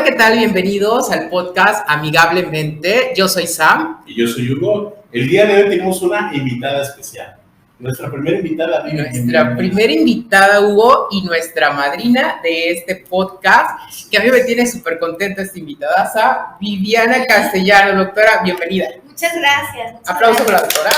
Hola, ¿qué tal? Bienvenidos al podcast Amigablemente. Yo soy Sam. Y yo soy Hugo. El día de hoy tenemos una invitada especial. Nuestra primera invitada. Nuestra primera invitada, Hugo, y nuestra madrina de este podcast, que a mí me tiene súper contenta esta invitada, Viviana Castellano. Doctora, bienvenida. Muchas gracias. Aplauso para la doctora.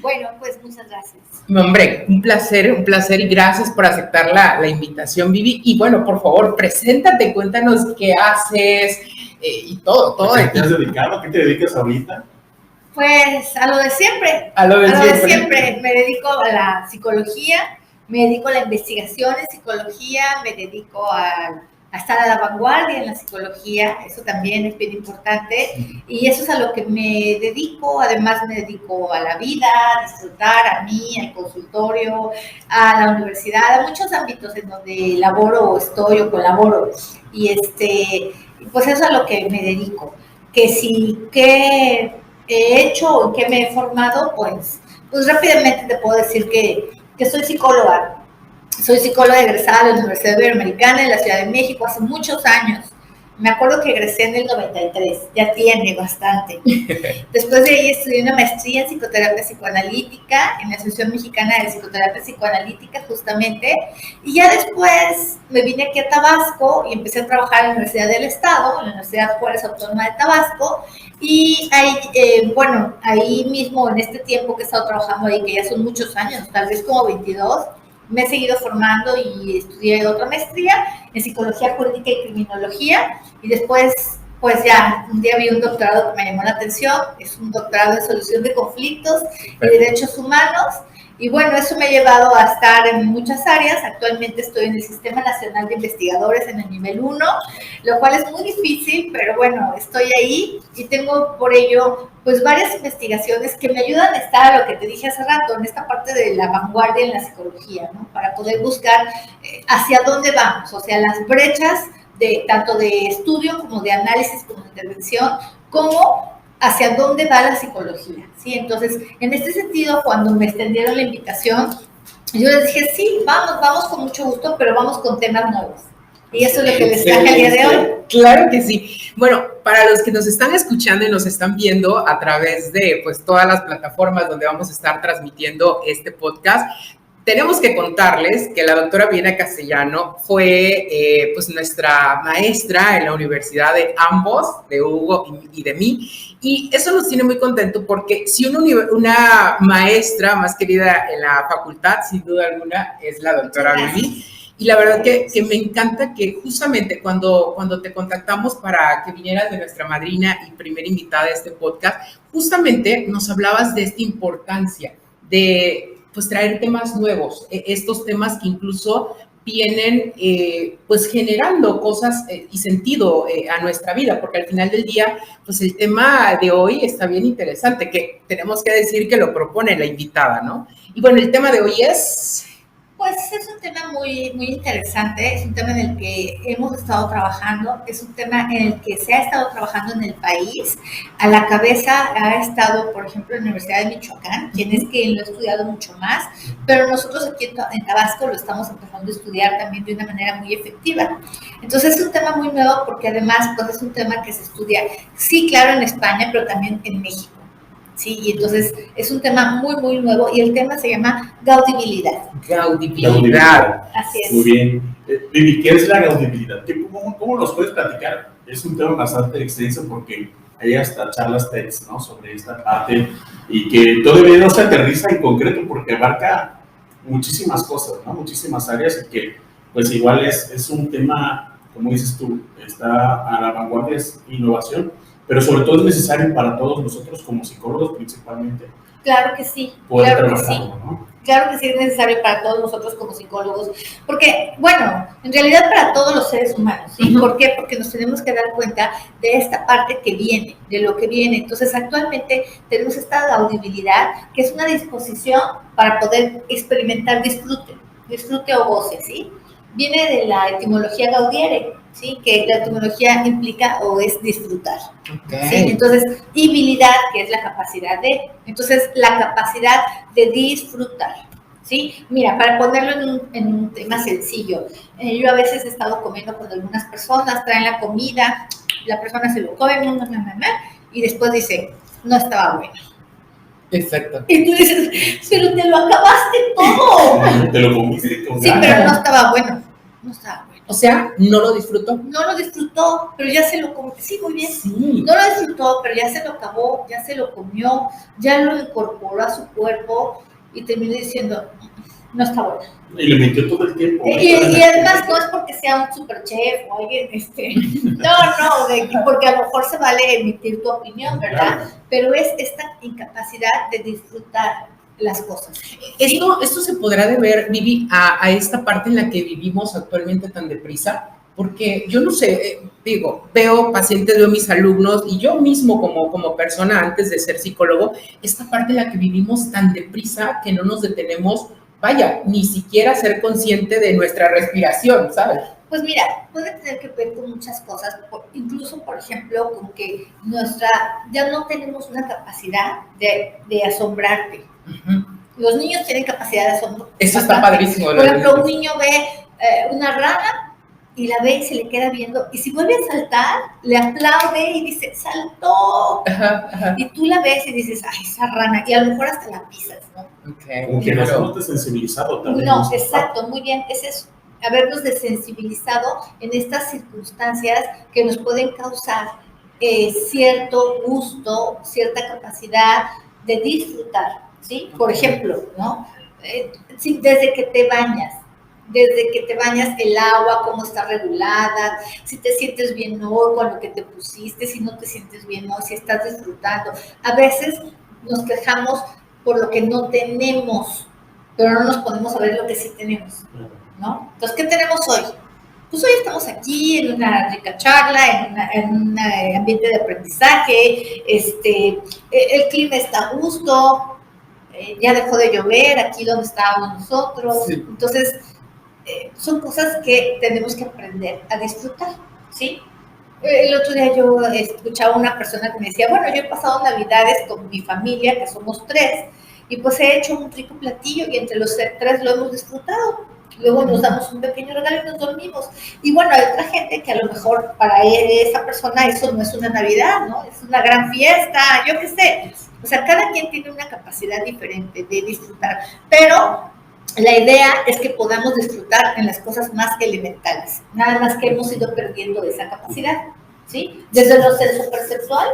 Bueno, pues muchas gracias. Hombre, un placer y gracias por aceptar la invitación, Vivi. Y bueno, por favor, preséntate, cuéntanos qué haces y todo. ¿A qué te has dedicado? ¿A qué te dedicas ahorita? Pues a lo de siempre. A lo de siempre. Me dedico a la psicología, me dedico a la investigación en psicología, me dedico a estar a la vanguardia en la psicología, eso también es bien importante, y eso es a lo que me dedico. Además me dedico a la vida, a disfrutar, a mí, al consultorio, a la universidad, a muchos ámbitos en donde laboro o estoy o colaboro, y pues eso es a lo que me dedico. ¿Qué he hecho o en qué me he formado? Pues rápidamente te puedo decir que soy psicóloga. Soy psicóloga egresada de la Universidad Iberoamericana en la Ciudad de México hace muchos años. Me acuerdo que egresé en el 93, ya tiene bastante. Después de ahí estudié una maestría en psicoterapia psicoanalítica en la Asociación Mexicana de Psicoterapia Psicoanalítica, justamente. Y ya después me vine aquí a Tabasco y empecé a trabajar en la Universidad del Estado, en la Universidad Juárez Autónoma de Tabasco. Y ahí, ahí mismo, en este tiempo que he estado trabajando ahí, que ya son muchos años, tal vez como 22, me he seguido formando y estudié otra maestría en psicología jurídica y criminología, y después, pues ya, un día vi un doctorado que me llamó la atención, es un doctorado en solución de conflictos y derechos humanos, y bueno, eso me ha llevado a estar en muchas áreas. Actualmente estoy en el Sistema Nacional de Investigadores en el nivel 1, lo cual es muy difícil, pero bueno, estoy ahí y tengo por ello pues varias investigaciones que me ayudan a estar a lo que te dije hace rato, en esta parte de la vanguardia en la psicología, ¿no? Para poder buscar hacia dónde vamos, o sea, las brechas tanto de estudio como de análisis, como de intervención, como hacia dónde va la psicología, ¿sí? Entonces, en este sentido, cuando me extendieron la invitación, yo les dije, sí, vamos con mucho gusto, pero vamos con temas nuevos. Y eso es lo que les traje el día de hoy. Claro que sí. Bueno, para los que nos están escuchando y nos están viendo a través de pues todas las plataformas donde vamos a estar transmitiendo este podcast, tenemos que contarles que la doctora Viviana Castellano fue pues nuestra maestra en la universidad de ambos, de Hugo y de mí, y eso nos tiene muy contento porque si una maestra más querida en la facultad, sin duda alguna, es la doctora Vivi. Y la verdad que me encanta que justamente cuando te contactamos para que vinieras de nuestra madrina y primera invitada de este podcast, justamente nos hablabas de esta importancia de pues traer temas nuevos, estos temas que incluso vienen pues generando cosas y sentido a nuestra vida, porque al final del día, pues el tema de hoy está bien interesante, que tenemos que decir que lo propone la invitada, ¿no? Y bueno, el tema de hoy es... Pues es un tema muy, muy interesante, es un tema en el que hemos estado trabajando, es un tema en el que se ha estado trabajando en el país. A la cabeza ha estado, por ejemplo, la Universidad de Michoacán, quien es quien lo ha estudiado mucho más, pero nosotros aquí en Tabasco lo estamos empezando a estudiar también de una manera muy efectiva. Entonces es un tema muy nuevo porque además pues es un tema que se estudia, sí, claro, en España, pero también en México. Sí, y entonces es un tema muy, muy nuevo y el tema se llama gaudibilidad. Gaudibilidad. Así es. Muy bien. Vivi, ¿qué es la gaudibilidad? ¿Cómo nos puedes platicar? Es un tema bastante extenso porque hay hasta charlas TEDx, ¿no? Sobre esta parte y que todavía no se aterriza en concreto porque abarca muchísimas cosas, ¿no? Muchísimas áreas y que pues igual es un tema, como dices tú, está a la vanguardia, es innovación, pero sobre todo es necesario para todos nosotros como psicólogos principalmente. Claro que sí, claro que sí, ¿no? Claro que sí es necesario para todos nosotros como psicólogos, porque, bueno, en realidad para todos los seres humanos, ¿sí? ¿Por qué? Porque nos tenemos que dar cuenta de esta parte que viene, de lo que viene. Entonces, actualmente tenemos esta audibilidad, que es una disposición para poder experimentar disfrute o goce, ¿sí? Viene de la etimología gaudiere, ¿sí? Que la etimología implica o es disfrutar. Okay. ¿Sí? Entonces, habilidad, que es la capacidad de. Entonces, la capacidad de disfrutar. ¿sí? Mira, para ponerlo en un tema sencillo, yo a veces he estado comiendo con algunas personas, traen la comida, la persona se lo come, y después dice, no estaba bueno. Exacto. Y tú dices, pero te lo acabaste todo. Te lo comiste con Sí, ganas. pero no estaba bueno. No estaba bueno. O sea, no lo disfrutó. No lo disfrutó, pero ya se lo comió. Sí, muy bien. Sí. No lo disfrutó, pero ya se lo acabó, ya se lo comió, ya lo incorporó a su cuerpo y terminó diciendo, no está bueno. Y le metió todo el tiempo. Y además no es porque sea un super chef o alguien, porque a lo mejor se vale emitir tu opinión, ¿verdad? Claro. Pero es esta incapacidad de disfrutar las cosas. Esto se podrá deber, Vivi, a esta parte en la que vivimos actualmente tan deprisa, porque yo no sé, digo, veo pacientes, veo mis alumnos y yo mismo como persona antes de ser psicólogo, esta parte en la que vivimos tan deprisa que no nos detenemos, vaya, ni siquiera ser consciente de nuestra respiración, ¿sabes? Pues mira, puede tener que ver con muchas cosas, incluso, por ejemplo, con que ya no tenemos una capacidad de asombrarte. Uh-huh. Los niños tienen capacidad de asombro. Eso está padrísimo. Por ejemplo, un niño ve una rana y la ve y se le queda viendo, y si vuelve a saltar, le aplaude y dice, ¡saltó! Ajá, ajá. Y tú la ves y dices, ¡ay, esa rana! Y a lo mejor hasta la pisas, ¿no? Okay. Como que nos hemos desensibilizado también. No, exacto, muy bien, es eso. Habernos desensibilizado en estas circunstancias que nos pueden causar cierto gusto, cierta capacidad de disfrutar, ¿sí? Por ejemplo, ¿no? Desde que te bañas el agua, cómo está regulada, si te sientes bien hoy con lo que te pusiste, si no te sientes bien hoy, si estás disfrutando. A veces nos quejamos por lo que no tenemos, pero no nos ponemos a ver lo que sí tenemos, ¿no? Entonces, ¿qué tenemos hoy? Pues hoy estamos aquí en una rica charla, en un ambiente de aprendizaje, el clima está a gusto, ya dejó de llover aquí donde estábamos nosotros, sí. Entonces, son cosas que tenemos que aprender a disfrutar, ¿sí? El otro día yo escuchaba a una persona que me decía, bueno, yo he pasado Navidades con mi familia, que somos 3, y pues he hecho un rico platillo y entre los 3 lo hemos disfrutado. Luego nos damos un pequeño regalo y nos dormimos. Y bueno, hay otra gente que a lo mejor para esa persona eso no es una Navidad, ¿no? Es una gran fiesta, yo qué sé. O sea, cada quien tiene una capacidad diferente de disfrutar, pero la idea es que podamos disfrutar en las cosas más elementales, nada más que hemos ido perdiendo esa capacidad, ¿sí? Desde lo sensoperceptual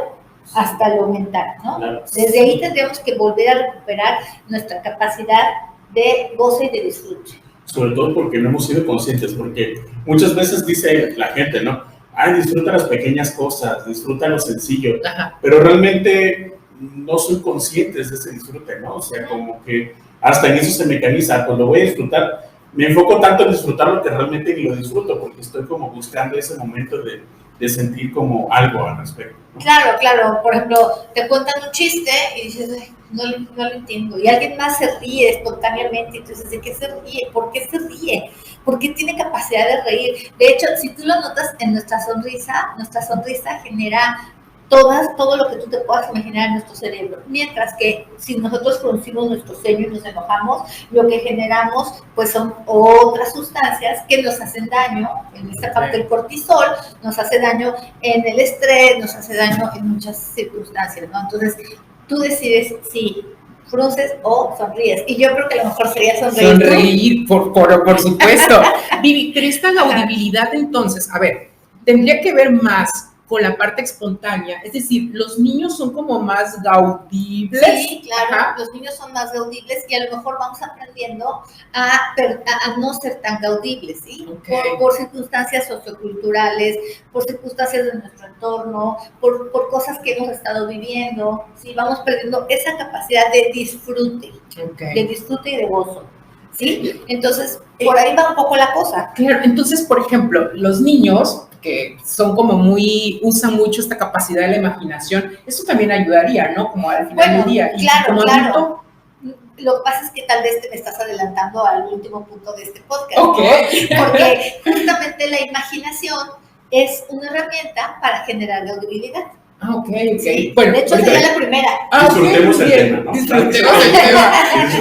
hasta lo mental, ¿no? Claro. Desde ahí tendríamos que volver a recuperar nuestra capacidad de goce y de disfrute. Sobre todo porque no hemos sido conscientes, porque muchas veces dice la gente, ¿no? Ay, disfruta las pequeñas cosas, disfruta lo sencillo, ajá, pero realmente no son conscientes de ese disfrute, ¿no? O sea, como que hasta en eso se mecaniza. Cuando voy a disfrutar, me enfoco tanto en disfrutar lo que realmente ni lo disfruto, porque estoy como buscando ese momento de sentir como algo al respecto, ¿no? Claro, claro. Por ejemplo, te cuentan un chiste y dices, ay, no lo entiendo. Y alguien más se ríe espontáneamente. Entonces, ¿de qué se ríe? ¿Por qué se ríe? ¿Por qué tiene capacidad de reír? De hecho, si tú lo notas en nuestra sonrisa genera todo lo que tú te puedas imaginar en nuestro cerebro. Mientras que si nosotros fruncimos nuestro ceño y nos enojamos, lo que generamos pues son otras sustancias que nos hacen daño, en esta parte del cortisol, nos hace daño en el estrés, nos hace daño en muchas circunstancias, ¿no? Entonces, tú decides si frunces o sonríes. Y yo creo que lo mejor sería sonreír. Sonreír, por supuesto. Vivi, pero esta gaudibilidad entonces, a ver, tendría que ver más con la parte espontánea, es decir, los niños son como más gaudibles. Sí, claro, ajá, los niños son más gaudibles y a lo mejor vamos aprendiendo a no ser tan gaudibles, ¿sí? Okay. Por circunstancias socioculturales, por circunstancias de nuestro entorno, por cosas que hemos estado viviendo, ¿sí? Vamos perdiendo esa capacidad de disfrute, okay, de disfrute y de gozo, ¿sí? Entonces, por ahí va un poco la cosa. Claro, entonces, por ejemplo, los niños que son como usan mucho esta capacidad de la imaginación, eso también ayudaría, ¿no? Como al final del día. Y claro, como adulto, lo que pasa es que tal vez te me estás adelantando al último punto de este podcast, okay, ¿no? Porque justamente la imaginación es una herramienta para generar gaudibilidad. Ah, ok. Sí. Bueno, De hecho, ahorita- sería la primera. Disfrutemos el bien, tema, ¿no? disfrutemos el tema.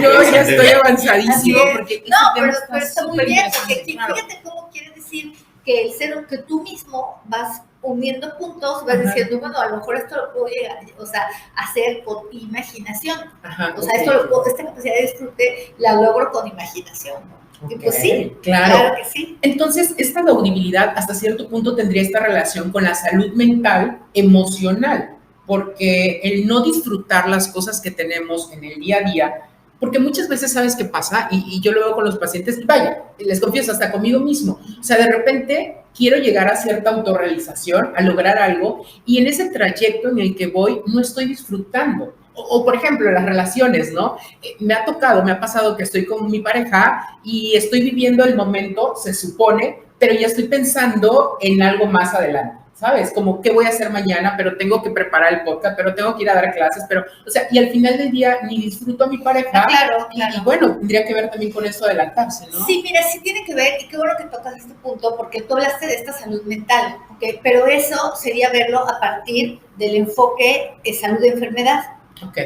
Yo ya estoy avanzadísimo Así es. porque No, ese tema pero está muy súper bien, interesante, porque aquí, claro. fíjate cómo quiere decir que que tú mismo vas uniendo puntos, vas Ajá. diciendo, bueno, a lo mejor esto lo puedo llegar, o sea, hacer con imaginación. Ajá, O sea, esta capacidad de disfrute la logro con imaginación, ¿no? Y pues sí, claro que sí. Entonces, esta gaudibilidad hasta cierto punto tendría esta relación con la salud mental, emocional, porque el no disfrutar las cosas que tenemos en el día a día, porque muchas veces sabes qué pasa, y yo lo veo con los pacientes, y vaya, les confieso, hasta conmigo mismo, o sea, de repente quiero llegar a cierta autorrealización, a lograr algo, y en ese trayecto en el que voy no estoy disfrutando. O, por ejemplo, las relaciones, ¿no? Me ha pasado que estoy con mi pareja y estoy viviendo el momento, se supone, pero ya estoy pensando en algo más adelante, ¿sabes? Como qué voy a hacer mañana, pero tengo que preparar el podcast, pero tengo que ir a dar clases, pero, o sea, y al final del día ni disfruto a mi pareja. Claro. Y bueno, tendría que ver también con eso adelantarse, ¿no? Sí, mira, sí tiene que ver, y qué bueno que tocas este punto, porque tú hablaste de esta salud mental, ¿ok? Pero eso sería verlo a partir del enfoque de salud de enfermedad. Ok.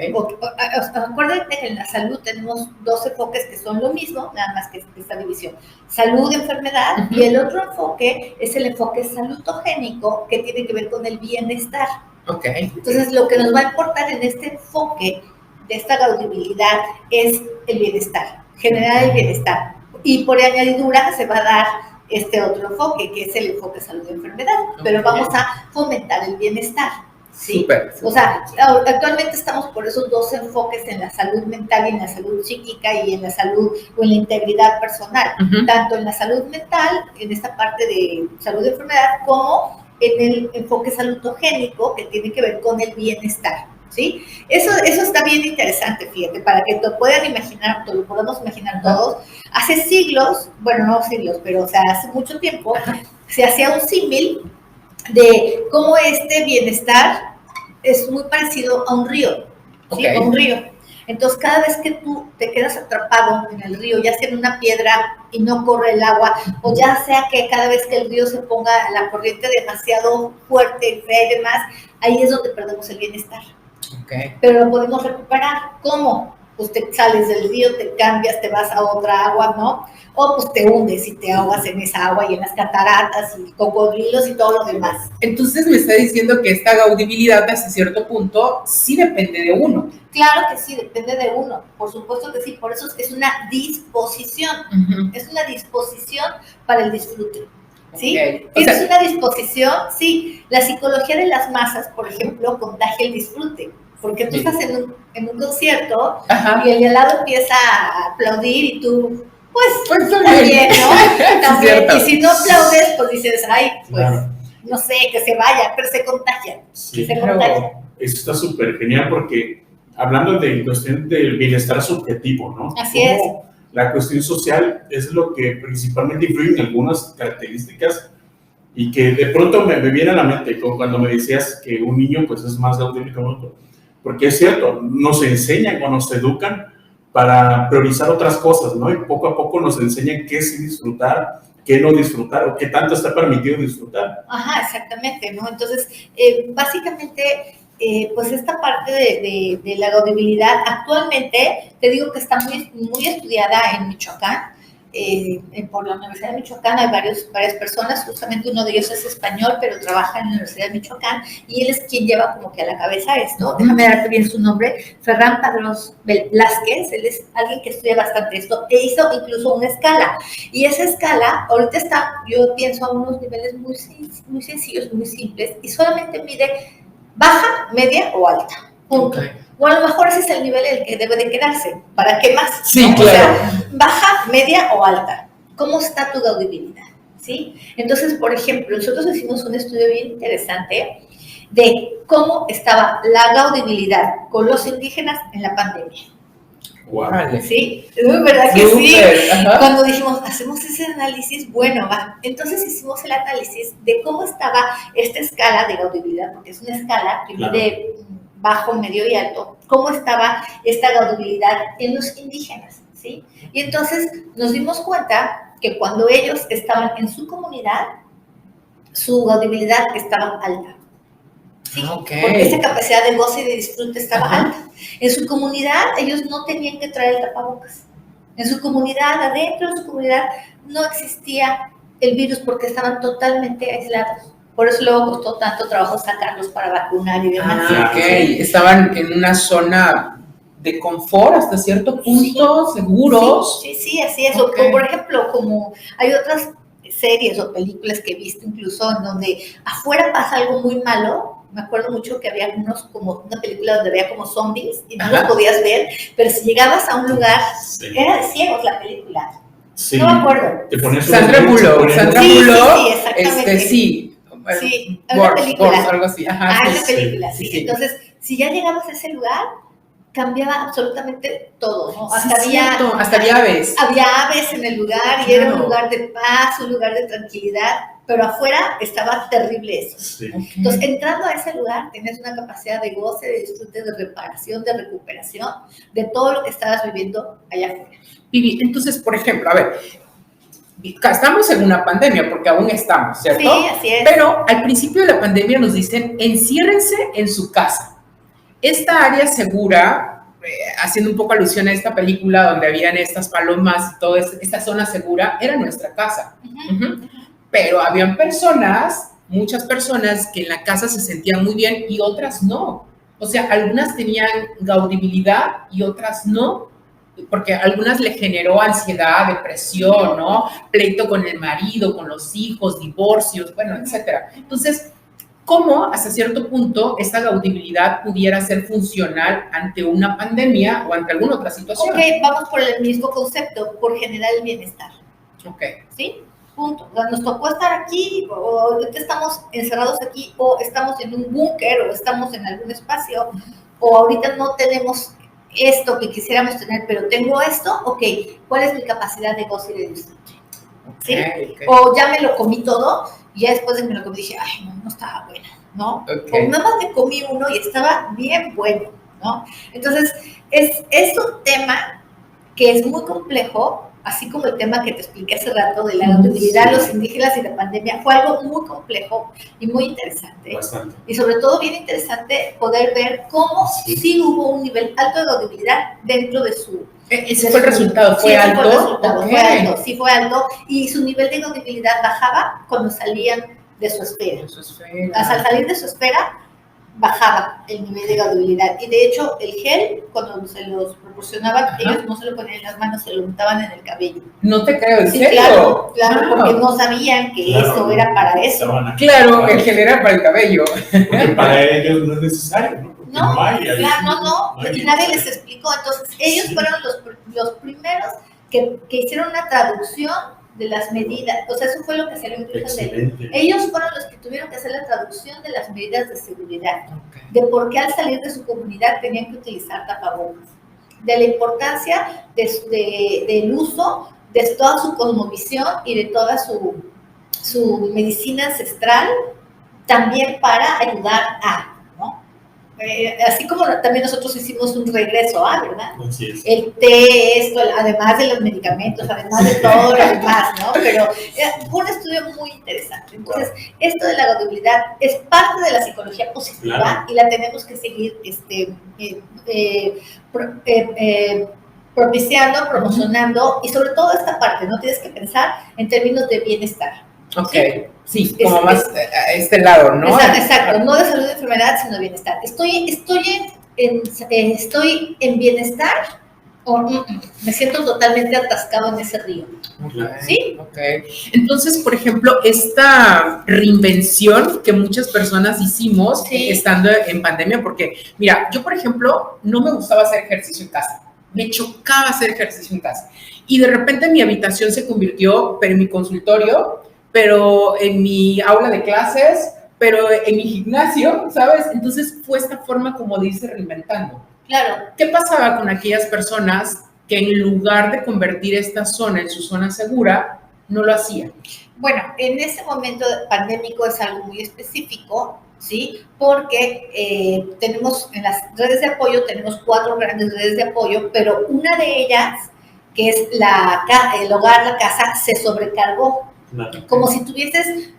Acuérdense que en la salud tenemos dos enfoques que son lo mismo, nada más que esta división. Salud, enfermedad, y el otro enfoque es el enfoque salutogénico, que tiene que ver con el bienestar. Ok. Entonces, lo que nos va a importar en este enfoque de esta gaudibilidad es el bienestar, generar el bienestar. Y por añadidura se va a dar este otro enfoque, que es el enfoque salud-enfermedad, pero vamos a fomentar el bienestar. ¿Sí? Súper. O sea, actualmente estamos por esos dos enfoques en la salud mental y en la salud psíquica y en la salud o en la integridad personal, tanto en la salud mental, en esta parte de salud de enfermedad, como en el enfoque salutogénico que tiene que ver con el bienestar. ¿Sí? Eso está bien interesante, fíjate, para que lo puedan imaginar, lo podamos imaginar todos. Hace siglos, bueno, no siglos, pero o sea, hace mucho tiempo, se hacía un símil de cómo este bienestar es muy parecido a un río, ¿sí? A un río. Entonces, cada vez que tú te quedas atrapado en el río, ya sea en una piedra y no corre el agua, o ya sea que cada vez que el río se ponga la corriente demasiado fuerte y fea y demás, ahí es donde perdemos el bienestar. Pero lo podemos recuperar. ¿Cómo? Pues te sales del río, te cambias, te vas a otra agua, ¿no? O pues te hundes y te ahogas en esa agua y en las cataratas y cocodrilos y todo lo demás. Entonces me está diciendo que esta gaudibilidad hasta cierto punto sí depende de uno. Claro que sí, depende de uno, por supuesto que sí, por eso es una disposición, es una disposición para el disfrute. ¿Sí? ¿Tienes una disposición? Sí. La psicología de las masas, por ejemplo, contagia el disfrute. Porque tú estás en un concierto y el de al lado empieza a aplaudir y tú, pues también, ¿no? También. Y si no aplaudes, pues dices, ay, pues, no sé, que se vaya, pero se contagia. Sí, se contagia. Eso está súper genial porque hablando de cuestión del bienestar subjetivo, ¿no? Así es. La cuestión social es lo que principalmente influye en algunas características y que de pronto me viene a la mente cuando me decías que un niño pues es más gaudible que otro. Porque es cierto, nos enseñan o nos educan para priorizar otras cosas, ¿no? Y poco a poco nos enseñan qué sí disfrutar, qué no disfrutar o qué tanto está permitido disfrutar. Ajá, exactamente, ¿no? Entonces, básicamente, pues esta parte de la gaudibilidad actualmente, te digo que está muy estudiada en Michoacán. Por la Universidad de Michoacán hay varias personas, justamente uno de ellos es español, pero trabaja en la Universidad de Michoacán y él es quien lleva como que a la cabeza esto. Déjame darte bien su nombre, Ferran Padrós Velázquez. Él es alguien que estudia bastante esto e hizo incluso una escala, y esa escala ahorita está, yo pienso, a unos niveles muy sencillos, muy simples, y solamente mide baja, media o alta, punto. O a lo mejor ese es el nivel en el que debe de quedarse. ¿Para qué más? Sí, ¿no? claro. O sea, baja, media o alta. ¿Cómo está tu gaudibilidad? ¿Sí? Entonces, por ejemplo, nosotros hicimos un estudio bien interesante de cómo estaba la gaudibilidad con los indígenas en la pandemia. Wow. ¿Sí? ¿Es verdad que sí? Cuando dijimos, hacemos ese análisis, bueno, va. Entonces hicimos el análisis de cómo estaba esta escala de gaudibilidad, porque es una escala que mide bajo, medio y alto, cómo estaba esta gaudibilidad en los indígenas, ¿sí? Y entonces nos dimos cuenta que cuando ellos estaban en su comunidad, su gaudibilidad estaba alta, Sí, Okay. porque esa capacidad de goce y de disfrute estaba alta. En su comunidad, ellos no tenían que traer el tapabocas. En su comunidad, adentro de su comunidad, no existía el virus porque estaban totalmente aislados. Por eso luego costó tanto trabajo sacarlos para vacunar y demás. Ok. Estaban en una zona de confort hasta cierto punto, seguros. Sí, así es. Okay. O por ejemplo, como hay otras series o películas que he visto incluso en donde afuera pasa algo muy malo. Me acuerdo mucho que había como una película donde había como zombies y no los podías ver, pero si llegabas a un lugar, era de ciegos la película. Sí. No me acuerdo. Sandra Bullock. Sí, exactamente. Sí. Una película. Algo así. Esa película, sí. Entonces, si ya llegabas a ese lugar, cambiaba absolutamente todo, ¿no? Hasta había aves. Había aves en el lugar y era un lugar de paz, un lugar de tranquilidad, pero afuera estaba terrible eso. Sí. Okay. Entonces, entrando a ese lugar, tenías una capacidad de goce, de disfrute, de reparación, de recuperación, de todo lo que estabas viviendo allá afuera. Vivi, entonces, por ejemplo, a ver, estamos en una pandemia, porque aún estamos, ¿cierto? Sí, así es. Pero al principio de la pandemia nos dicen, enciérrense en su casa. Esta área segura, haciendo un poco alusión a esta película donde habían estas palomas y toda esta zona segura, era nuestra casa. Pero habían muchas personas que en la casa se sentían muy bien y otras no. O sea, algunas tenían gaudibilidad y otras no, porque a algunas le generó ansiedad, depresión, ¿no? Pleito con el marido, con los hijos, divorcios, bueno, etcétera. Entonces, ¿cómo hasta cierto punto esta gaudibilidad pudiera ser funcional ante una pandemia o ante alguna otra situación? Ok, vamos por el mismo concepto, por generar el bienestar. Ok. ¿Sí? Punto. O sea, nos tocó estar aquí, o estamos encerrados aquí, o estamos en un búnker, o estamos en algún espacio, o ahorita no tenemos esto que quisiéramos tener, pero tengo esto, ok, ¿cuál es mi capacidad de goce y de disfrute? ¿Sí? Okay. O ya me lo comí todo, y ya después de que me lo comí dije, ay, no estaba bueno, ¿no? Okay. O nada más me comí uno y estaba bien bueno, ¿no? Entonces, es un tema que es muy complejo, así como el tema que te expliqué hace rato de la gaudibilidad, los indígenas y la pandemia, fue algo muy complejo y muy interesante. Bastante. Y sobre todo bien interesante poder ver cómo sí hubo un nivel alto de gaudibilidad dentro de su... ¿Ese fue el resultado? ¿Fue alto? Fue el resultado, okay. Fue alto, sí fue alto. Y su nivel de gaudibilidad bajaba cuando salían de su esfera. Al salir de su esfera, bajaba el nivel de gaudibilidad. Y de hecho, el gel, cuando se los proporcionaban, ellos no se lo ponían en las manos, se lo untaban en el cabello. No te creo, ¿en serio? Claro, porque no sabían que eso era para eso. Claro, el gel era para el cabello. Porque para ellos no es necesario, ¿no? No, y nadie les explicó. Entonces, ellos fueron los primeros que hicieron una traducción de las medidas, o sea, eso fue lo que salió incluso de ellos fueron los que tuvieron que hacer la traducción de las medidas de seguridad, de por qué al salir de su comunidad tenían que utilizar tapabocas, de la importancia del uso de toda su cosmovisión y de toda su medicina ancestral, también para ayudar a, ¿no? Así como también nosotros hicimos un regreso a, ¿verdad? Así es. El té, esto, además de los medicamentos, además de todo lo demás, ¿no? Pero fue un estudio muy interesante. Entonces, esto de la gaudibilidad es parte de la psicología positiva y la tenemos que seguir propiciando, promocionando y sobre todo esta parte, ¿no? Tienes que pensar en términos de bienestar. Ok, sí, como más a este lado, ¿no? Exacto, no de salud y enfermedad, sino de bienestar. ¿Estoy en bienestar o me siento totalmente atascado en ese río? ¿Sí? Ok. Entonces, por ejemplo, esta reinvención que muchas personas hicimos estando en pandemia, porque, mira, yo, por ejemplo, no me gustaba hacer ejercicio en casa. Me chocaba hacer ejercicio en casa. Y de repente mi habitación se convirtió, pero en mi consultorio, pero en mi aula de clases, pero en mi gimnasio, ¿sabes? Entonces fue esta forma como de irse reinventando. Claro. ¿Qué pasaba con aquellas personas que en lugar de convertir esta zona en su zona segura, no lo hacían? Bueno, en ese momento pandémico es algo muy específico, ¿sí? Porque tenemos en las redes de apoyo, tenemos 4 grandes redes de apoyo, pero una de ellas, que es el hogar, la casa, se sobrecargó. Claro. Como si tuvieses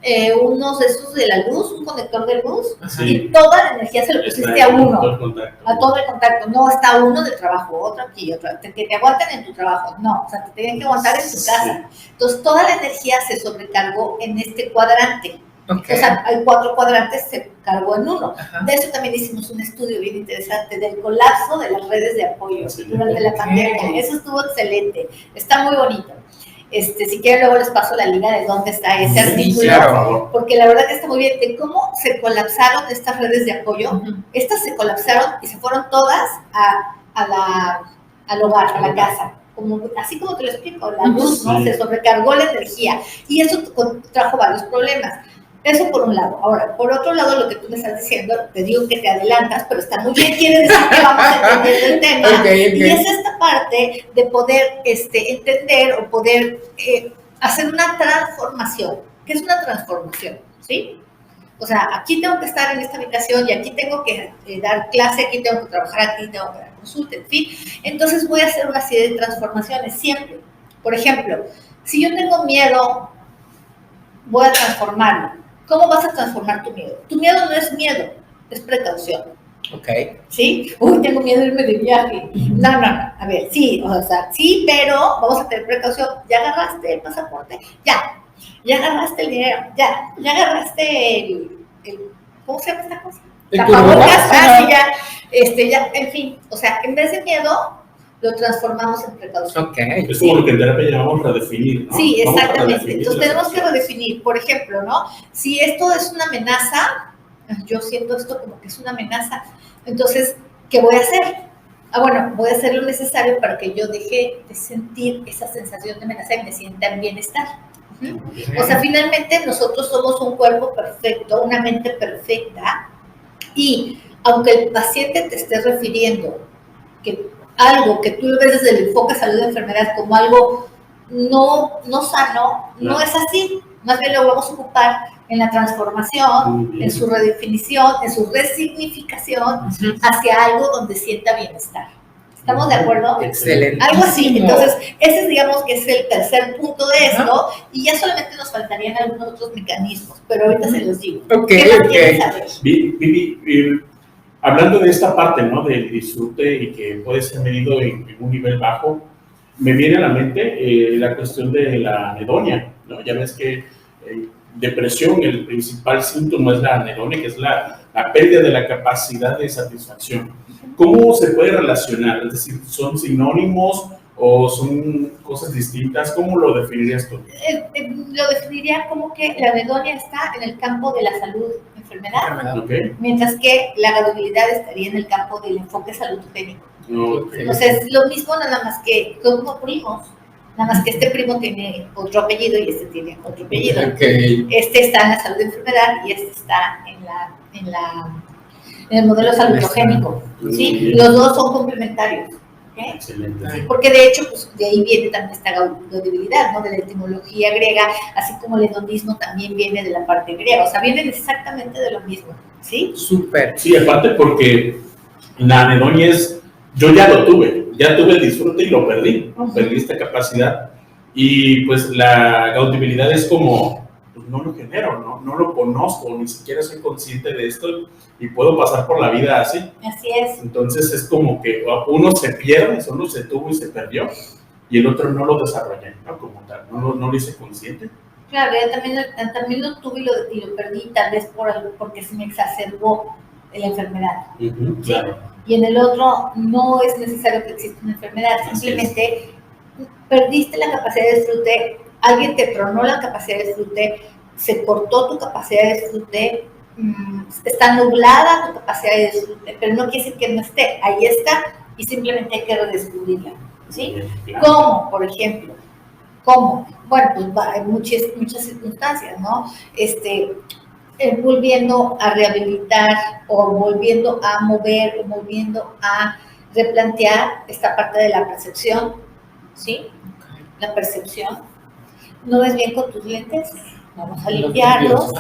unos de esos de la luz, un conector de luz, Sí. y toda la energía se lo pusiste a uno, Todo el contacto. a todo el contacto. No está uno del trabajo, otro aquí, otro, que te aguanten en tu trabajo. No, o sea, te tienen que aguantar en tu casa. Entonces, toda la energía se sobrecargó en este cuadrante. Okay. O sea, hay 4 cuadrantes, se cargó en uno. Ajá. De eso también hicimos un estudio bien interesante del colapso de las redes de apoyo durante la pandemia. Eso estuvo excelente, está muy bonito. Si quieren luego les paso la liga de dónde está ese artículo, claro. porque la verdad que está muy bien, de cómo se colapsaron estas redes de apoyo. Estas se colapsaron y se fueron todas al hogar, a la casa. Así como te lo explico, la luz, ¿no? Se sobrecargó la energía y eso trajo varios problemas. Eso por un lado. Ahora, por otro lado, lo que tú me estás diciendo, te digo que te adelantas, pero está muy bien, quiere decir que vamos entendiendo el tema. Okay. Y es esta parte de poder entender o poder hacer una transformación. ¿Qué es una transformación? ¿Sí? O sea, aquí tengo que estar en esta habitación y aquí tengo que dar clase, aquí tengo que trabajar, aquí tengo que dar consulta, en fin. Entonces voy a hacer una serie de transformaciones siempre. Por ejemplo, si yo tengo miedo, voy a transformarlo. ¿Cómo vas a transformar tu miedo? Tu miedo no es miedo, es precaución. Ok. ¿Sí? Uy, tengo miedo de irme de viaje. No. A ver, sí, o sea, sí, pero vamos a tener precaución. ¿Ya agarraste el pasaporte? Ya agarraste el dinero, ya agarraste el ¿cómo se llama esta cosa? La pagocas, ya, en fin, o sea, en vez de miedo, lo transformamos en precaución. Okay. Es como lo que en terapia llamamos redefinir, ¿no? Sí, exactamente. Entonces tenemos que redefinir, por ejemplo, ¿no? Si esto es una amenaza, yo siento esto como que es una amenaza, entonces, ¿qué voy a hacer? Bueno, voy a hacer lo necesario para que yo deje de sentir esa sensación de amenaza y me sienta en bienestar. O sea, finalmente nosotros somos un cuerpo perfecto, una mente perfecta, y aunque el paciente te esté refiriendo que algo que tú ves desde el enfoque salud de enfermedad como algo no sano, no es así. Más bien lo vamos a ocupar en la transformación, en su redefinición, en su resignificación hacia algo donde sienta bienestar. ¿Estamos de acuerdo? Excelente. Algo así. Entonces, ese es, digamos, que es el tercer punto de esto, y ya solamente nos faltarían algunos otros mecanismos, pero ahorita se los digo. Okay, ¿Qué más quieren saber? Vivi, hablando de esta parte, ¿no? Del disfrute y que puede ser medido en un nivel bajo, me viene a la mente la cuestión de la anedonia, ¿no? Ya ves que depresión, el principal síntoma es la anedonia, que es la pérdida de la capacidad de satisfacción. ¿Cómo se puede relacionar? Es decir, ¿son sinónimos o son cosas distintas? ¿Cómo lo definirías tú? Lo definiría como que la anedonia está en el campo de la salud enfermedad, mientras que la gradualidad estaría en el campo del enfoque saludogénico. Entonces, es lo mismo, nada más que como primos, nada más que este primo tiene otro apellido y este tiene otro apellido. Este está en la salud de enfermedad y este está en el modelo saludogénico. ¿Sí? Los dos son complementarios. Excelente. Sí, porque de hecho, pues de ahí viene también esta gaudibilidad, ¿no? De la etimología griega, así como el hedonismo también viene de la parte griega, o sea, vienen exactamente de lo mismo, ¿sí? Súper. Sí, aparte porque la anedonia es, yo ya tuve el disfrute y lo perdí, perdí esta capacidad, y pues la gaudibilidad es como, pues no lo genero, no lo conozco, ni siquiera soy consciente de esto, y puedo pasar por la vida así. Así es. Entonces es como que uno se pierde, uno se tuvo y se perdió, y el otro no lo desarrollé, ¿no? Como tal, no lo hice consciente. Claro, yo también lo tuve y lo perdí, tal vez porque se me exacerbó la enfermedad. Claro. Y en el otro no es necesario que exista una enfermedad, simplemente perdiste la capacidad de disfrute, alguien te tronó la capacidad de disfrute, se cortó tu capacidad de disfrute, está nublada tu capacidad de disfrute, pero no quiere decir que no esté, ahí está, y simplemente hay que redescubrirla, ¿sí? Claro. ¿Cómo, por ejemplo? ¿Cómo? Bueno, pues hay muchas circunstancias, ¿no? Volviendo a rehabilitar, o volviendo a mover, o volviendo a replantear esta parte de la percepción, ¿sí? La percepción. ¿No ves bien con tus lentes? Vamos a limpiarlos.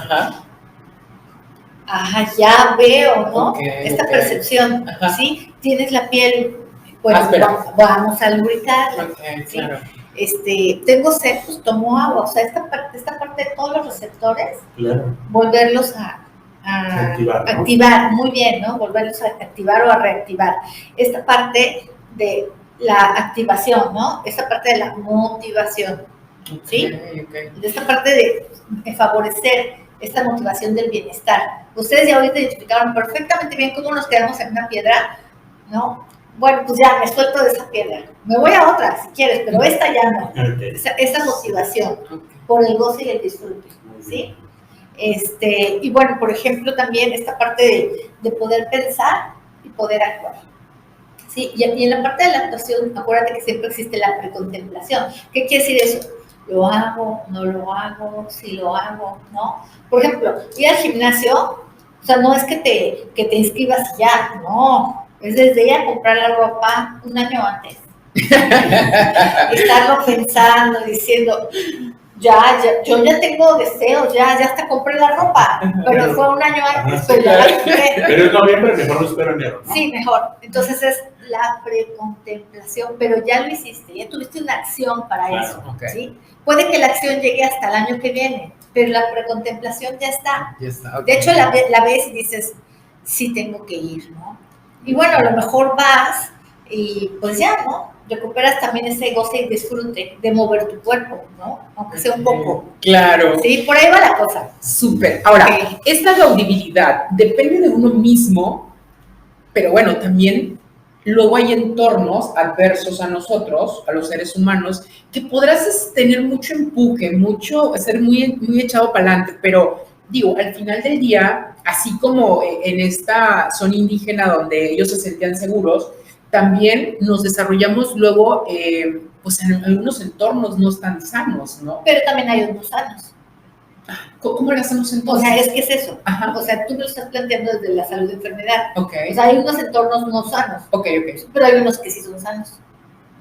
Ajá, ya veo, ¿no? Esta percepción, ¿sí? Tienes la piel, pues vamos a lubricarla. ¿Sí? Claro. tengo sed, pues tomo agua. O sea, esta parte de todos los receptores, Claro. volverlos a Activar, ¿no? activar, muy bien, ¿no? Volverlos a activar o a reactivar. Esta parte de la activación, ¿no? Esta parte de la motivación, ¿sí? Okay. De esta parte de favorecer esta motivación del bienestar. Ustedes ya ahorita identificaron perfectamente bien cómo nos quedamos en una piedra, ¿no? Bueno, pues ya me suelto de esa piedra. Me voy a otra si quieres, pero esta ya no. Okay. Esa motivación por el goce y el disfrute, ¿sí? Y bueno, por ejemplo, también esta parte de poder pensar y poder actuar. ¿Sí? Y en la parte de la actuación, acuérdate que siempre existe la precontemplación. ¿Qué quiere decir eso? ¿Lo hago? ¿No lo hago? ¿Sí lo hago? ¿No? Por ejemplo, ir al gimnasio, o sea, no es que te inscribas y ya, no. Es desde ir a comprar la ropa un año antes. Estarlo pensando, diciendo, yo ya tengo deseos, ya hasta compré la ropa, pero fue un año antes, pues ya la compré. Pero es noviembre, mejor lo espero enero, ¿no? Sí, mejor. Entonces es la precontemplación, pero ya lo hiciste, ya tuviste una acción para eso, ¿sí? Puede que la acción llegue hasta el año que viene, pero la precontemplación ya está. De hecho, la ves y dices, sí tengo que ir, ¿no? Y bueno, a lo mejor vas y pues ya, ¿no? Recuperas también ese goce y disfrute de mover tu cuerpo, ¿no? Aunque sea un poco. Claro. Sí, por ahí va la cosa. Súper. Ahora, esta gaudibilidad depende de uno mismo, pero bueno, también luego hay entornos adversos a nosotros, a los seres humanos, que podrás tener mucho empuje, ser muy echado para adelante, pero digo, al final del día, así como en esta zona indígena donde ellos se sentían seguros, también nos desarrollamos luego, pues en algunos entornos no tan sanos, ¿no? Pero también hay unos sanos. ¿Cómo lo hacemos entonces? O sea, es que es eso. Ajá. O sea, tú me lo estás planteando desde la salud de enfermedad. Okay. O sea, hay unos entornos no sanos. Okay. Pero hay unos que sí son sanos,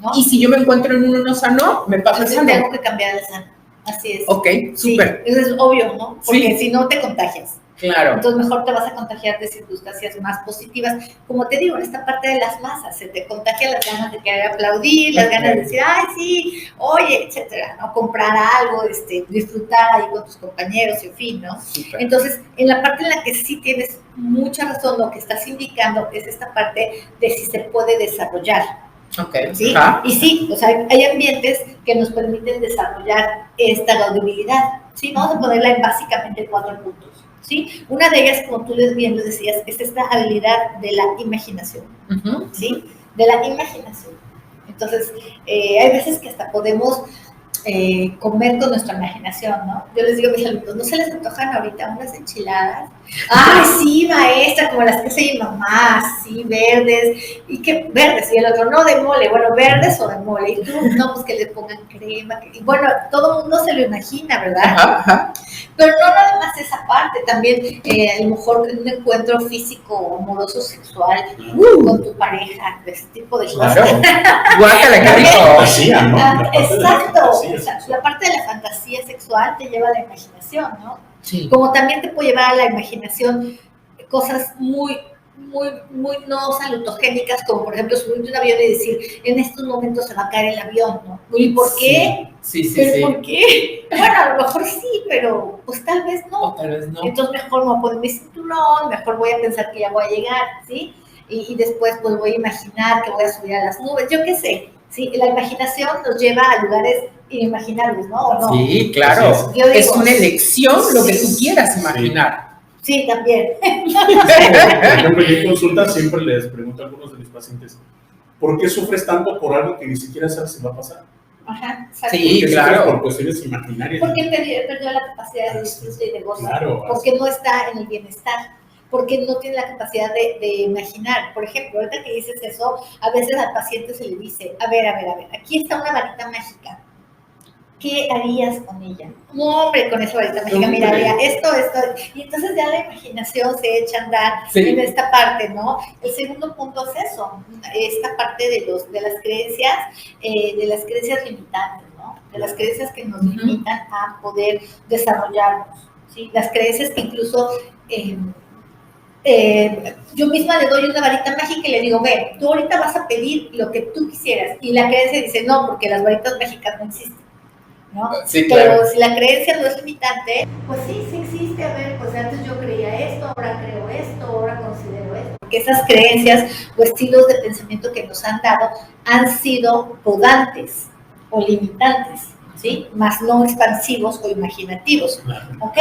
¿no? Y si yo me encuentro en uno no sano, me pasa el sano. Tengo que cambiar el sano. Así es. Ok, súper. Sí, eso es obvio, ¿no? Porque si no te contagias. Claro. Entonces mejor te vas a contagiar de circunstancias más positivas. Como te digo, en esta parte de las masas, se te contagian las ganas de querer aplaudir, las ganas de decir, ay, sí, oye, etcétera, ¿no? Comprar algo, disfrutar ahí con tus compañeros, en fin, ¿no? Super. Entonces, en la parte en la que sí tienes mucha razón, lo que estás indicando es esta parte de si se puede desarrollar. Okay. ¿Sí? Y sí, o sea, hay ambientes que nos permiten desarrollar esta gaudibilidad. ¿Sí? Vamos a ponerla en básicamente 4 puntos. ¿Sí? Una de ellas, como tú bien lo decías, es esta habilidad de la imaginación. ¿Sí? De la imaginación. Entonces, hay veces que hasta podemos comer con nuestra imaginación, ¿no? Yo les digo a mis alumnos, ¿no se les antojan ahorita unas enchiladas? ¡Ay, sí, maestra! Como las que hace mi mamá, sí, verdes. ¿Y qué verdes? Y el otro, no, de mole. Bueno, verdes o de mole. Y tú, no, pues que le pongan crema. Y bueno, todo el mundo se lo imagina, ¿verdad? Ajá. Pero no nada más esa parte, también a lo mejor un encuentro físico, amoroso, sexual, con tu pareja, ese tipo de cosas. Claro. Guácala, qué rico. Fantasía, ¿no? Exacto. La parte de la fantasía sexual te lleva a la imaginación, ¿no? Sí. Como también te puede llevar a la imaginación cosas muy no salutogénicas, como por ejemplo subirte a un avión y decir, en estos momentos se va a caer el avión, ¿no? ¿Y por qué? Sí. ¿Por qué? Bueno, a lo mejor sí, pero pues tal vez no. O tal vez no. Entonces mejor me voy a poner mi cinturón, mejor voy a pensar que ya voy a llegar, ¿sí? Y después pues voy a imaginar que voy a subir a las nubes, yo qué sé, ¿sí? La imaginación nos lleva a lugares inimaginables, ¿no? ¿O no? Sí, claro. Es una elección lo que tú quieras imaginar. Sí, también. Por ejemplo, yo en consulta siempre les pregunto a algunos de mis pacientes, ¿por qué sufres tanto por algo que ni siquiera sabes si va a pasar? Ajá, exacto. Sí, claro. Por cuestiones imaginarias. Porque perdió la capacidad de disfrute y de gozo. Claro. Porque no está en el bienestar. Porque no tiene la capacidad de imaginar. Por ejemplo, ahorita que dices eso, a veces al paciente se le dice, a ver, aquí está una varita mágica. ¿Qué harías con ella? No, hombre, con esa varita mágica, mira, haría esto. Y entonces ya la imaginación se echa a andar en esta parte, ¿no? El segundo punto es eso, esta parte de las creencias limitantes, ¿no? De las creencias que nos limitan a poder desarrollarnos, ¿sí? Las creencias que incluso yo misma le doy una varita mágica y le digo, ve, tú ahorita vas a pedir lo que tú quisieras. Y la creencia dice, no, porque las varitas mágicas no existen, ¿no? Sí, claro. Pero si la creencia no es limitante, pues sí existe. A ver, pues antes yo creía esto, ahora creo esto, ahora considero esto. Porque esas creencias o estilos de pensamiento que nos han dado han sido podantes o limitantes, ¿sí? Más no expansivos o imaginativos, ¿ok?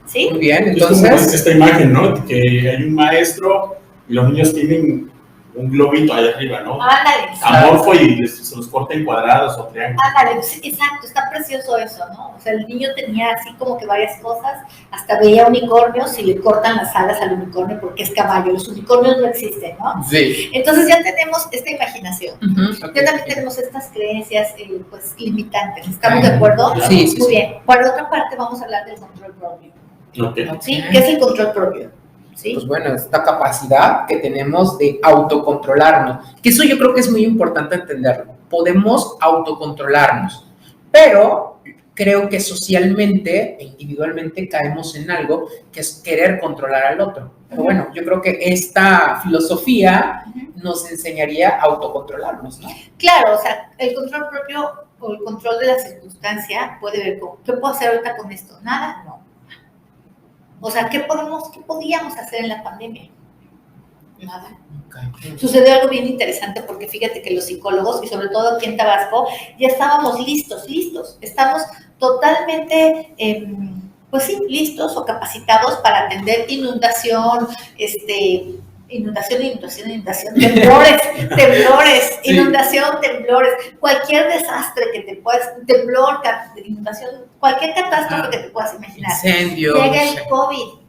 ¿Sí? Muy bien, Es como entonces... esta imagen, ¿no? Que hay un maestro y los niños tienen un globito ahí arriba, ¿no? Ándale. Amorfo y se los corta en cuadrados o triángulos. Ándale, exacto, está precioso eso, ¿no? O sea, el niño tenía así como que varias cosas, hasta veía unicornios y le cortan las alas al unicornio porque es caballo, los unicornios no existen, ¿no? Sí. Entonces ya tenemos esta imaginación, Okay. ya también tenemos estas creencias, pues, limitantes, ¿estamos de acuerdo? Sí. Muy bien, por otra parte vamos a hablar del control propio, ¿sí? ¿Qué es el control propio? ¿Sí? Pues bueno, esta capacidad que tenemos de autocontrolarnos, que eso yo creo que es muy importante entenderlo. Podemos autocontrolarnos, pero creo que socialmente e individualmente caemos en algo que es querer controlar al otro. Pero bueno, yo creo que esta filosofía nos enseñaría a autocontrolarnos, ¿no? Claro, o sea, el control propio o el control de la circunstancia puede ver con, ¿qué puedo hacer ahorita con esto? Nada, no. O sea, ¿qué podíamos hacer en la pandemia? Nada. Okay. Sucedió algo bien interesante porque fíjate que los psicólogos, y sobre todo aquí en Tabasco, ya estábamos listos. Estamos totalmente, pues sí, listos o capacitados para atender inundación, temblores, Sí. temblores, cualquier desastre que te puedas, temblor, inundación, cualquier catástrofe que te puedas imaginar. Incendio. Llega el COVID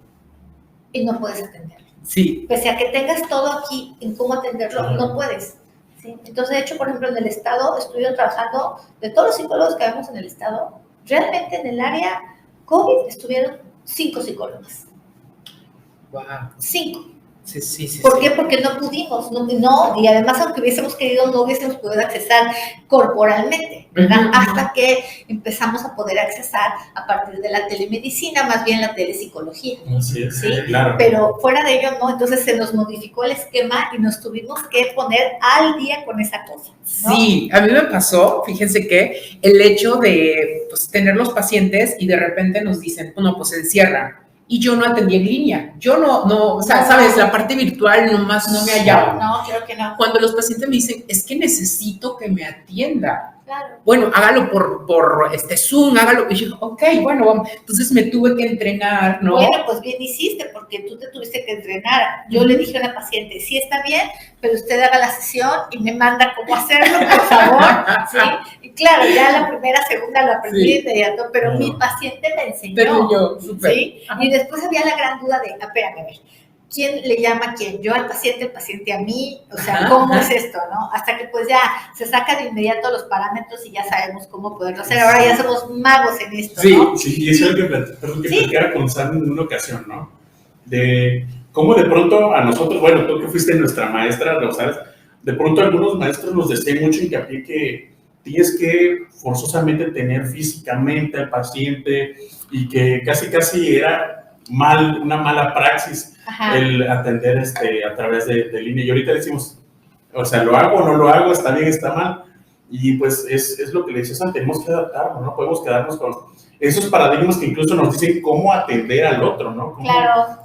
y no puedes atenderlo. Sí. Pese a que tengas todo aquí en cómo atenderlo, no puedes. ¿Sí? Entonces, de hecho, por ejemplo, en el Estado estuvieron trabajando, de todos los psicólogos que vemos en el Estado, realmente en el área COVID estuvieron 5 psicólogas. Wow. 5. Sí. ¿Por qué? Porque no pudimos, no, y además aunque hubiésemos querido, no hubiésemos podido accesar corporalmente, ¿verdad? Hasta que empezamos a poder accesar a partir de la telemedicina, más bien la telepsicología. Así es, ¿sí? claro. Pero fuera de ello, no, entonces se nos modificó el esquema y nos tuvimos que poner al día con esa cosa, ¿no? Sí, a mí me pasó, fíjense que el hecho de pues, tener los pacientes y de repente nos dicen, bueno, pues se encierran. Y yo no atendí en línea. Yo no, o sea, sabes, la parte virtual nomás no me hallaba. No, creo que no. Cuando los pacientes me dicen, es que necesito que me atienda. Claro. Bueno, hágalo por Zoom, hágalo. Y yo, ok, bueno, vamos. Entonces me tuve que entrenar, ¿no? Bueno, pues bien hiciste, porque tú te tuviste que entrenar. Yo le dije a una paciente, sí está bien, pero usted haga la sesión y me manda cómo hacerlo, por favor. ¿Sí? Y claro, ya la primera, segunda lo aprendí de inmediato, pero mi paciente me enseñó. Te enseñó, súper. ¿Sí? Y después había la gran duda de, espérame, a ver, ¿quién le llama a quién? ¿Yo al paciente, el paciente a mí? O sea, ¿cómo es esto, no? Hasta que pues ya se saca de inmediato los parámetros y ya sabemos cómo poderlo hacer. Ahora ya somos magos en esto, ¿no? Sí, y eso es lo que platicaba con Sam en una ocasión, ¿no? De cómo de pronto a nosotros, bueno, tú que fuiste nuestra maestra, ¿lo sabes? De pronto algunos maestros nos decían mucho hincapié que tienes que forzosamente tener físicamente al paciente y que casi era una mala praxis el atender a través de línea. Y ahorita decimos, o sea, ¿lo hago o no lo hago? ¿Está bien, está mal? Y pues es lo que le dices, tenemos que adaptarnos, no podemos quedarnos con esos paradigmas que incluso nos dicen cómo atender al otro, ¿no?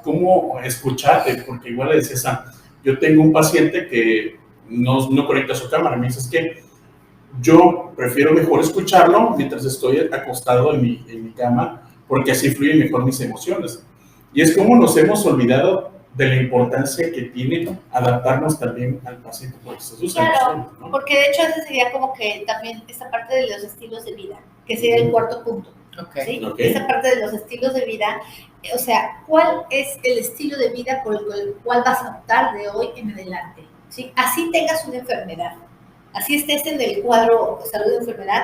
Cómo escucharte, porque igual le decías, yo tengo un paciente que no conecta su cámara, me dices que yo prefiero mejor escucharlo mientras estoy acostado en mi cama, porque así fluyen mejor mis emociones. Y es como nos hemos olvidado de la importancia que tiene adaptarnos también al paciente por sus emociones, ¿no? Porque de hecho ese sería como que también esta parte de los estilos de vida, que sería el cuarto punto. ¿Sí? Esa parte de los estilos de vida, o sea, ¿cuál es el estilo de vida por el cual vas a optar de hoy en adelante? ¿Sí? Así tengas una enfermedad, así estés en el cuadro de salud de enfermedad,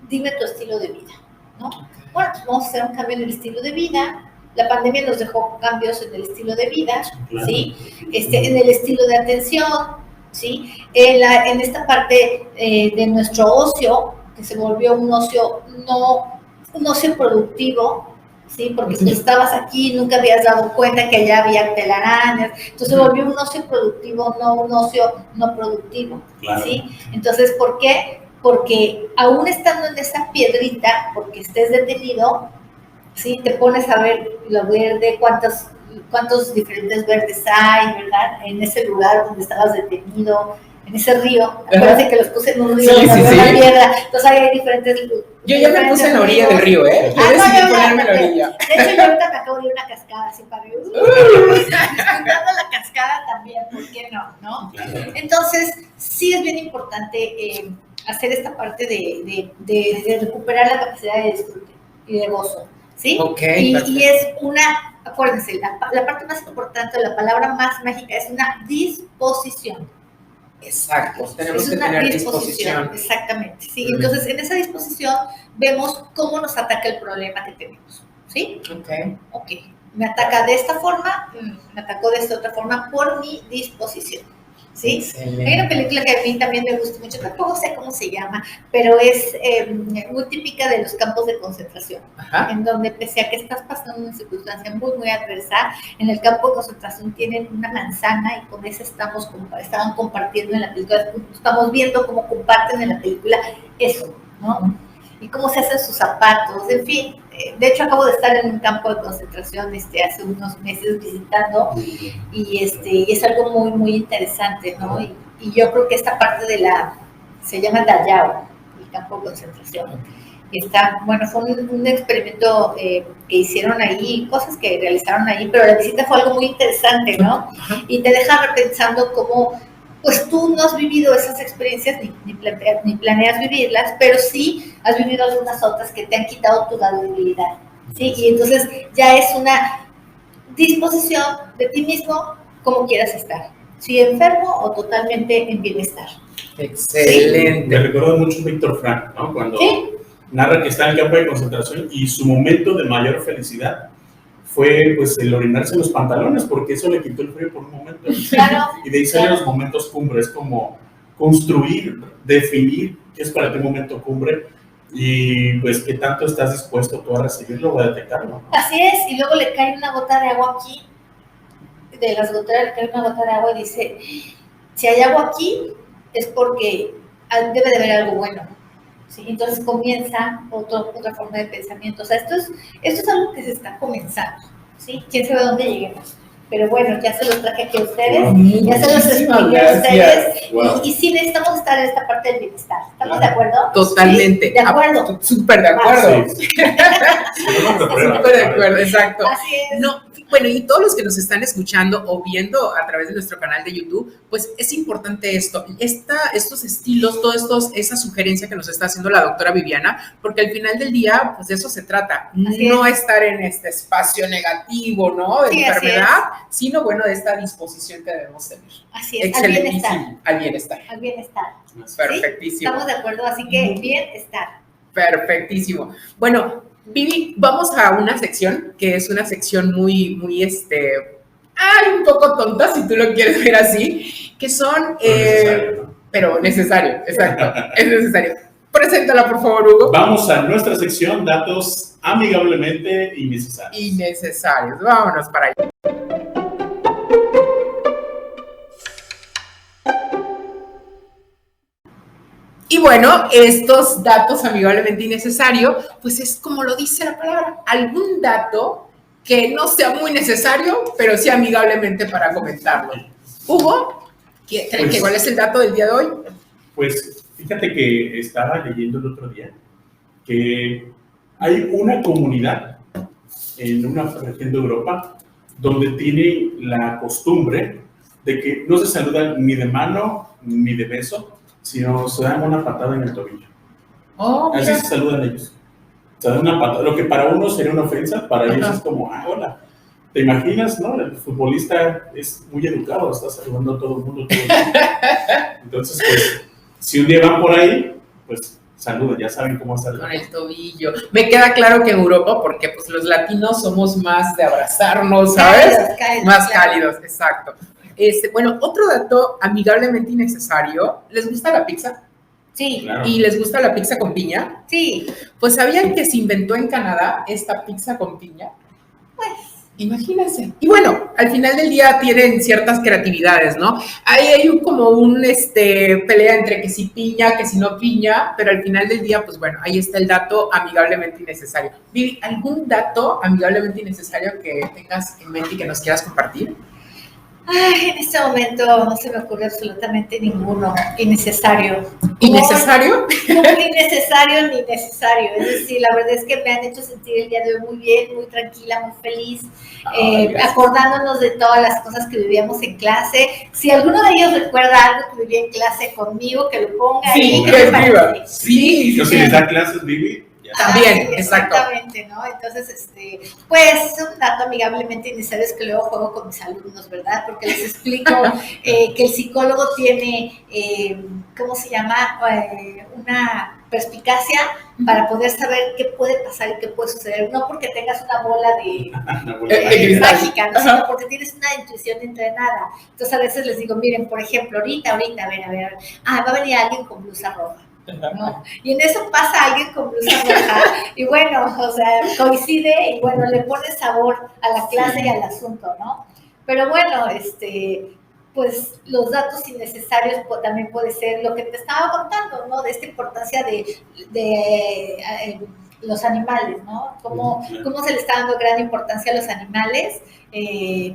dime tu estilo de vida, ¿no? Bueno, pues vamos a hacer un cambio en el estilo de vida. La pandemia nos dejó cambios en el estilo de vida, ¿sí? En el estilo de atención, ¿sí? En esta parte de nuestro ocio, que se volvió un ocio productivo, ¿sí? Porque tú estabas aquí, nunca habías dado cuenta que allá había telarañas, entonces volvió un ocio productivo, no un ocio no productivo, Claro. ¿sí? Entonces, ¿por qué? Porque aún estando en esa piedrita, porque estés detenido, ¿sí? Te pones a ver lo verde, cuántos diferentes verdes hay, ¿verdad? En ese lugar donde estabas detenido, en ese río. Acuérdense que los puse en un río, Sí, donde sí, una sí. piedra, entonces hay diferentes. Yo ya me puse en la orilla del río, ¿eh? Yo decidí ponerme en la orilla. De hecho, yo ahorita me acabo de ir a una cascada, así para disfrutando la cascada también, ¿por qué no? ¿No? Claro. Entonces, sí es bien importante hacer esta parte de recuperar la capacidad de disfrute y de gozo, ¿sí? Ok, y es acuérdense, la parte más importante, la palabra más mágica es una disposición. Exacto, tenemos Es que una tener disposición. exactamente, sí. Entonces, en esa disposición vemos cómo nos ataca el problema que tenemos, ¿sí? Ok, me ataca de esta forma, me atacó de esta otra forma por mi disposición, ¿sí? Excelente. Hay una película que a mí también me gusta mucho, tampoco sé cómo se llama, pero es muy típica de los campos de concentración. Ajá. En donde pese a que estás pasando una circunstancia muy, muy adversa, en el campo de concentración tienen una manzana y con esa estaban compartiendo en la película, estamos viendo cómo comparten en la película eso, ¿no? Y cómo se hacen sus zapatos, en fin. De hecho, acabo de estar en un campo de concentración hace unos meses visitando y es algo muy, muy interesante, ¿no? Y yo creo que esta parte se llama Dachau, el campo de concentración. Bueno, fue un experimento que hicieron ahí, cosas que realizaron ahí, pero la visita fue algo muy interesante, ¿no? Y te deja repensando cómo, pues tú no has vivido esas experiencias ni planeas vivirlas, pero sí has vivido algunas otras que te han quitado tu debilidad, ¿sí? Y entonces ya es una disposición de ti mismo como quieras estar, si enfermo o totalmente en bienestar. Excelente. ¿Sí? Me recuerdo mucho Víctor Frank, ¿no? Cuando narra que está en el campo de concentración y su momento de mayor felicidad fue pues el orinarse en los pantalones, porque eso le quitó el frío por un momento. Claro. Y de ahí salen los momentos cumbre, es como construir, definir qué es para ti un momento cumbre y pues qué tanto estás dispuesto tú a recibirlo o a detectarlo. Así es, y luego le cae una gota de agua aquí, de las goteras le cae una gota de agua y dice, si hay agua aquí es porque debe de haber algo bueno. ¿Sí? Entonces comienza otra forma de pensamiento. O sea, esto es algo que se está comenzando, ¿sí? ¿Quién sabe dónde lleguemos? Pero bueno, ya se los traje aquí a ustedes, ya se los expliqué a ustedes, y sí necesitamos estar en esta parte del bienestar. ¿Estamos de acuerdo? Totalmente. Sí, de acuerdo. Súper de acuerdo. Sí. Súper de acuerdo, exacto. Así es. No, bueno, y todos los que nos están escuchando o viendo a través de nuestro canal de YouTube, pues es importante estos estilos, esa sugerencia que nos está haciendo la doctora Viviana, porque al final del día, pues de eso se trata, no estar en este espacio negativo, ¿no? De enfermedad, sino, bueno, de esta disposición que debemos tener. Así es, al bienestar. Al bienestar. Al bienestar. Perfectísimo. ¿Sí? Estamos de acuerdo, así que bienestar. Perfectísimo. Bueno, Vivi, vamos a una sección que es una sección muy, muy, un poco tonta, si tú lo quieres ver así, que son, pero necesario, exacto, es necesario. Preséntala, por favor, Hugo. Vamos a nuestra sección, datos amigablemente innecesarios. Innecesarios, vámonos para allá. Y bueno, estos datos amigablemente innecesarios, pues es como lo dice la palabra, algún dato que no sea muy necesario, pero sí amigablemente para comentarlo. Hugo, ¿cuál es el dato del día de hoy? Pues fíjate que estaba leyendo el otro día que hay una comunidad en una región de Europa donde tiene la costumbre de que no se saludan ni de mano ni de beso, sino se dan una patada en el tobillo. Así se saludan ellos. Se dan una patada. Lo que para uno sería una ofensa, para ellos es como, hola. ¿Te imaginas, no? El futbolista es muy educado, está saludando a todo el mundo. Entonces, pues, si un día van por ahí, pues saludan, ya saben cómo saludar. Con el tobillo. Me queda claro que en Europa, porque pues los latinos somos más de abrazarnos, ¿sabes? Cálidos, más cálidos, exacto. Bueno, otro dato amigablemente innecesario. ¿Les gusta la pizza? Sí. Claro. ¿Y les gusta la pizza con piña? Sí. Pues ¿sabían que se inventó en Canadá esta pizza con piña? Pues. Imagínense. Y bueno, al final del día tienen ciertas creatividades, ¿no? Ahí hay como un pelea entre que si piña, que si no piña, pero al final del día, pues bueno, ahí está el dato amigablemente innecesario. Vivi, ¿algún dato amigablemente innecesario que tengas en mente y que nos quieras compartir? Ay, en este momento no se me ocurre absolutamente ninguno innecesario. ¿Innecesario? No muy innecesario ni necesario. Es decir, la verdad es que me han hecho sentir el día de hoy muy bien, muy tranquila, muy feliz, acordándonos de todas las cosas que vivíamos en clase. Si alguno de ellos recuerda algo que vivía en clase conmigo, que lo ponga ahí. Que escriba. Sí, yo si les da clases, Vivi. También, sí, exacto. Exactamente, ¿no? Entonces, pues un dato amigablemente innecesario es que luego juego con mis alumnos, ¿verdad? Porque les explico que el psicólogo tiene, ¿cómo se llama? Una perspicacia para poder saber qué puede pasar y qué puede suceder. No porque tengas una bola de mágica, ¿no? Sino porque tienes una intuición entrenada. Entonces, a veces les digo, miren, por ejemplo, ahorita, a ver, va a venir alguien con blusa roja. ¿No? Y en eso pasa alguien con blusa roja y bueno, o sea, coincide y bueno, le pone sabor a la clase y al asunto, ¿no? Pero bueno, pues los datos innecesarios también puede ser lo que te estaba contando, ¿no? De esta importancia de los animales, ¿no? Cómo se le está dando gran importancia a los animales,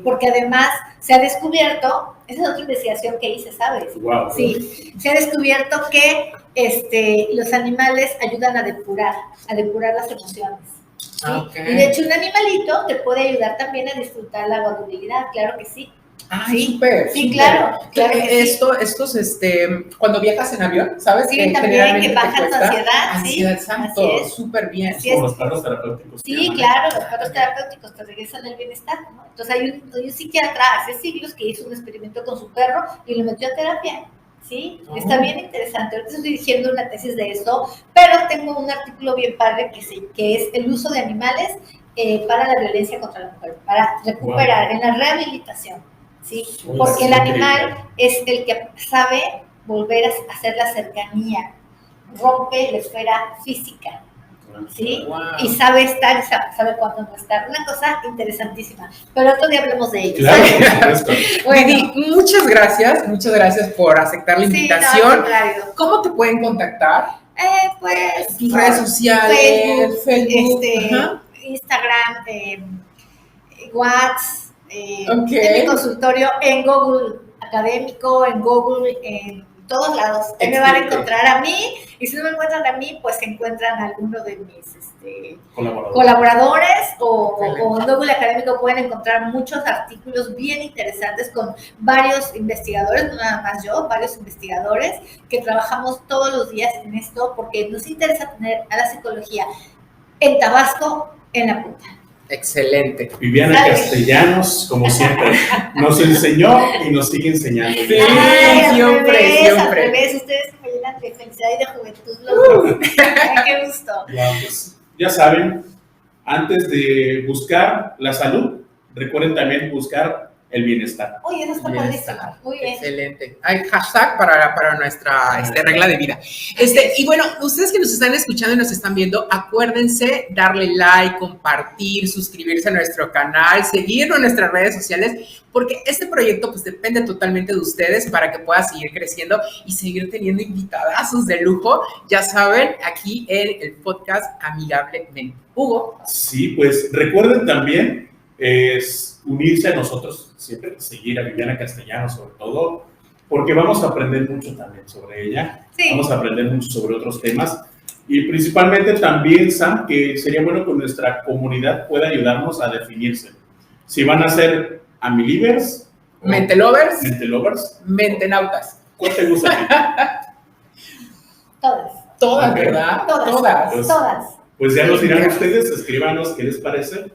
porque además se ha descubierto, esa es otra investigación que hice, ¿sabes? Wow. Sí, se ha descubierto que los animales ayudan a depurar las emociones. ¿Sí? Okay. Y de hecho un animalito te puede ayudar también a disfrutar la guardabilidad, claro que sí. Ah, sí, súper. sí, claro que estos, cuando viajas en avión, ¿sabes? Sí, que también que bajan tu ansiedad. Ansiedad, sí, exacto, súper bien. Es como los perros terapéuticos. Sí, claro, los perros terapéuticos te regresan el bienestar, ¿no? Entonces hay un psiquiatra hace siglos que hizo un experimento con su perro y lo metió a terapia. Sí, está bien interesante. Ahorita estoy dirigiendo una tesis de eso, pero tengo un artículo bien padre que es el uso de animales para la violencia contra la mujer, para recuperar en la rehabilitación. ¿Sí? Porque el animal es el que sabe volver a hacer la cercanía, rompe la esfera física, ¿sí? Wow. Y sabe estar, sabe cuándo no estar. Una cosa interesantísima. Pero otro día hablemos de ello. Claro, bueno, muchas gracias por aceptar la invitación. No, ¿Cómo te pueden contactar? Pues tus redes sociales, Facebook, Instagram, WhatsApp. En mi consultorio, en Google Académico, en Google, en todos lados. Me van a encontrar a mí, y si no me encuentran a mí, pues encuentran a alguno de mis colaboradores o en Google Académico pueden encontrar muchos artículos bien interesantes con varios investigadores, no nada más yo, varios investigadores que trabajamos todos los días en esto porque nos interesa tener a la psicología en Tabasco en la punta. Excelente. Viviana Castellanos, como siempre, nos enseñó y nos sigue enseñando. Sí, siempre. Al revés, ustedes me llenan de felicidad y de juventud. Qué gusto. Pues, ya saben, antes de buscar la salud, recuerden también buscar el bienestar. Uy, eso está padrísimo. Muy bien. Excelente. Hay hashtag para nuestra regla de vida. Y bueno, ustedes que nos están escuchando y nos están viendo, acuérdense darle like, compartir, suscribirse a nuestro canal, seguirnos en nuestras redes sociales, porque este proyecto pues depende totalmente de ustedes para que pueda seguir creciendo y seguir teniendo invitadazos de lujo, ya saben, aquí en el podcast Amigablemente. Hugo. Sí, pues recuerden también unirse a nosotros, siempre seguir a Viviana Castellanos sobre todo, porque vamos a aprender mucho también sobre ella, vamos a aprender mucho sobre otros temas y principalmente también, Sam, que sería bueno que nuestra comunidad pueda ayudarnos a definirse. Si van a ser Amilivers, Mentelovers, Mentenautas. ¿Cuál te gusta? Todas, okay. ¿Verdad? Todas. Pues ya nos dirán ustedes, escríbanos qué les parece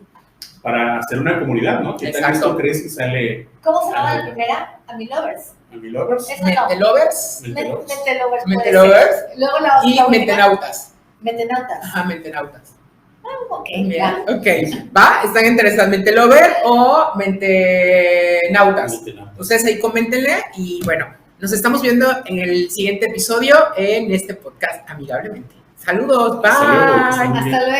para hacer una comunidad, ¿no? ¿Qué tal esto crees que sale? ¿Cómo se llama la primera? Amillovers. ¿Amillovers? Mentelovers. Mentelovers. Luego y Mentenautas. Mentenautas. Mentenautas. Ok. Va, ¿están interesados? ¿Mentelover o Mentenautas? Ustedes ahí coméntenle y bueno, Nos estamos viendo en el siguiente episodio en este podcast Amigablemente. Saludos, bye. Hasta luego. Hasta luego.